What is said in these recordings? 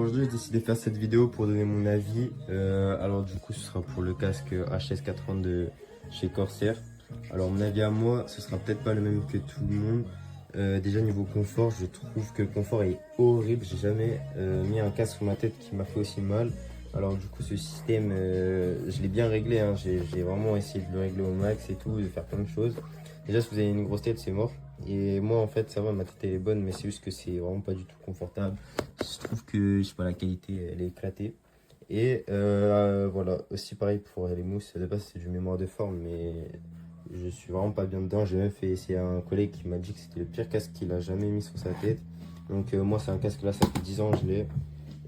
aujourd'hui j'ai décidé de faire cette vidéo pour donner mon avis. Alors du coup ce sera pour le casque HS80 de chez Corsair. Alors mon avis à moi, ce sera peut-être pas le même que tout le monde. Déjà niveau confort, je trouve que le confort est horrible. J'ai jamais mis un casque sur ma tête qui m'a fait aussi mal. Alors du coup ce système, je l'ai bien réglé, hein. J'ai vraiment essayé de le régler au max et tout, de faire plein de choses. Déjà si vous avez une grosse tête c'est mort. Et moi en fait ça va, ma tête elle est bonne, mais c'est juste que c'est vraiment pas du tout confortable. Je trouve que je sais pas, la qualité elle est éclatée. Et voilà, aussi pareil pour les mousses, de base c'est du mémoire de forme, mais je suis vraiment pas bien dedans. J'ai même fait essayer à un collègue qui m'a dit que c'était le pire casque qu'il a jamais mis sur sa tête. Donc moi c'est un casque là, ça fait 10 ans que je l'ai.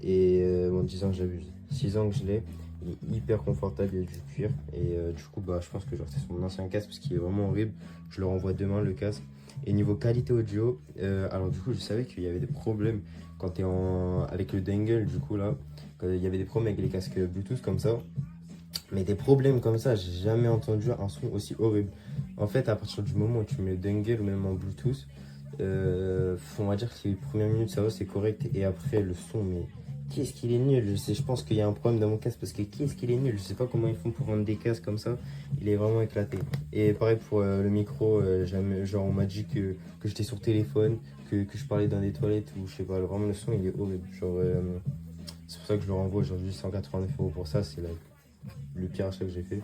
Et bon 10 ans j'abuse, 6 ans que je l'ai. Il est hyper confortable, il y a du cuir. Et du coup bah je pense que je vais rester sur mon ancien casque parce qu'il est vraiment horrible. Je le renvoie demain le casque. Et niveau qualité audio, alors du coup je savais qu'il y avait des problèmes quand tu es avec le dangle, du coup là, quand il y avait des problèmes avec les casques Bluetooth comme ça. Mais des problèmes comme ça, j'ai jamais entendu un son aussi horrible. En fait, à partir du moment où tu mets le dangle ou même en Bluetooth, on va dire que les premières minutes ça va, c'est correct. Et après le son, mais qu'est-ce qu'il est nul. Je pense qu'il y a un problème dans mon casque parce que qu'est-ce qu'il est nul. Je sais pas comment ils font pour rendre des casques comme ça. Il est vraiment éclaté. Et pareil pour le micro, genre on m'a dit que j'étais sur téléphone, que je parlais dans des toilettes ou je sais pas. Vraiment le son il est horrible. Genre, c'est pour ça que je le renvoie aujourd'hui 189 € pour ça. C'est le pire achat que j'ai fait.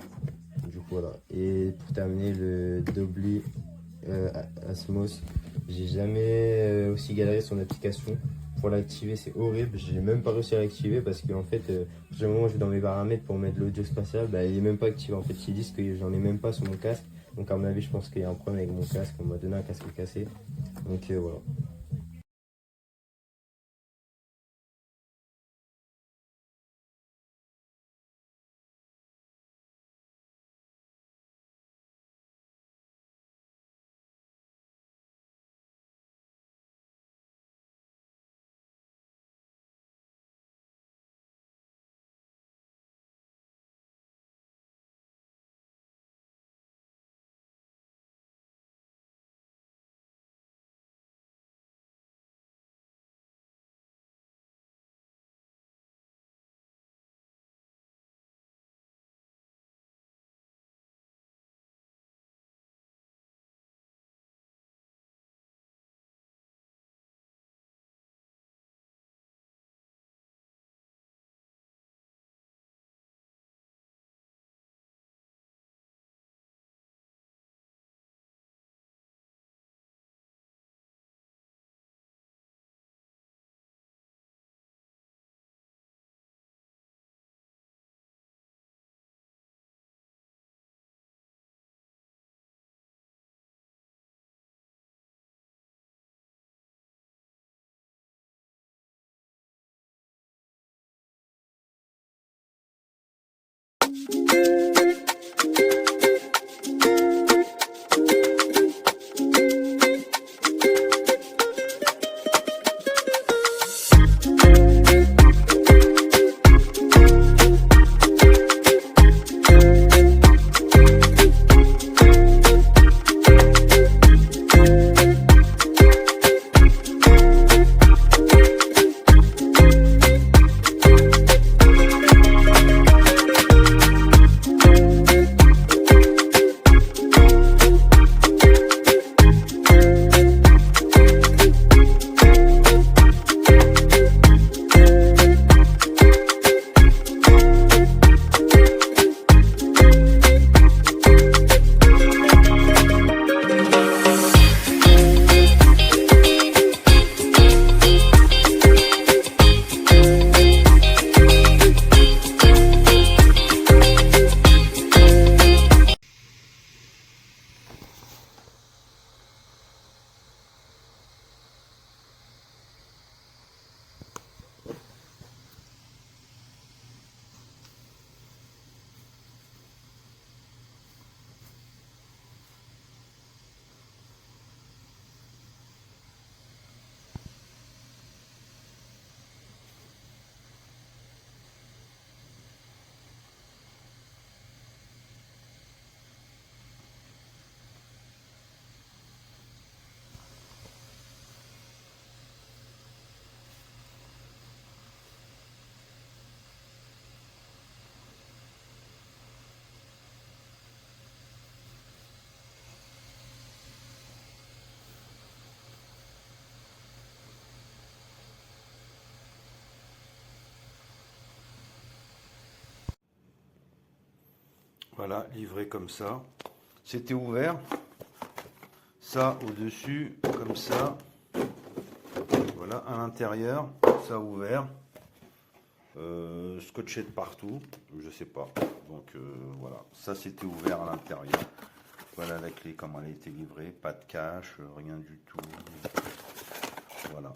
Du coup voilà. Et pour terminer, le Dolby Atmos, j'ai jamais aussi galéré son application. Pour l'activer c'est horrible, j'ai même pas réussi à l'activer parce qu'en fait du moment où je vais dans mes paramètres pour mettre l'audio spatial, bah, il est même pas activé. En fait ils disent que j'en ai même pas sur mon casque, donc à mon avis je pense qu'il y a un problème avec mon casque, on m'a donné un casque cassé, donc voilà. Voilà, livré comme ça. C'était ouvert. Ça au-dessus, comme ça. Voilà, à l'intérieur, ça ouvert. Scotché de partout, je sais pas. Donc voilà, ça c'était ouvert à l'intérieur. Voilà la clé, comment elle a été livrée. Pas de cache, rien du tout. Voilà.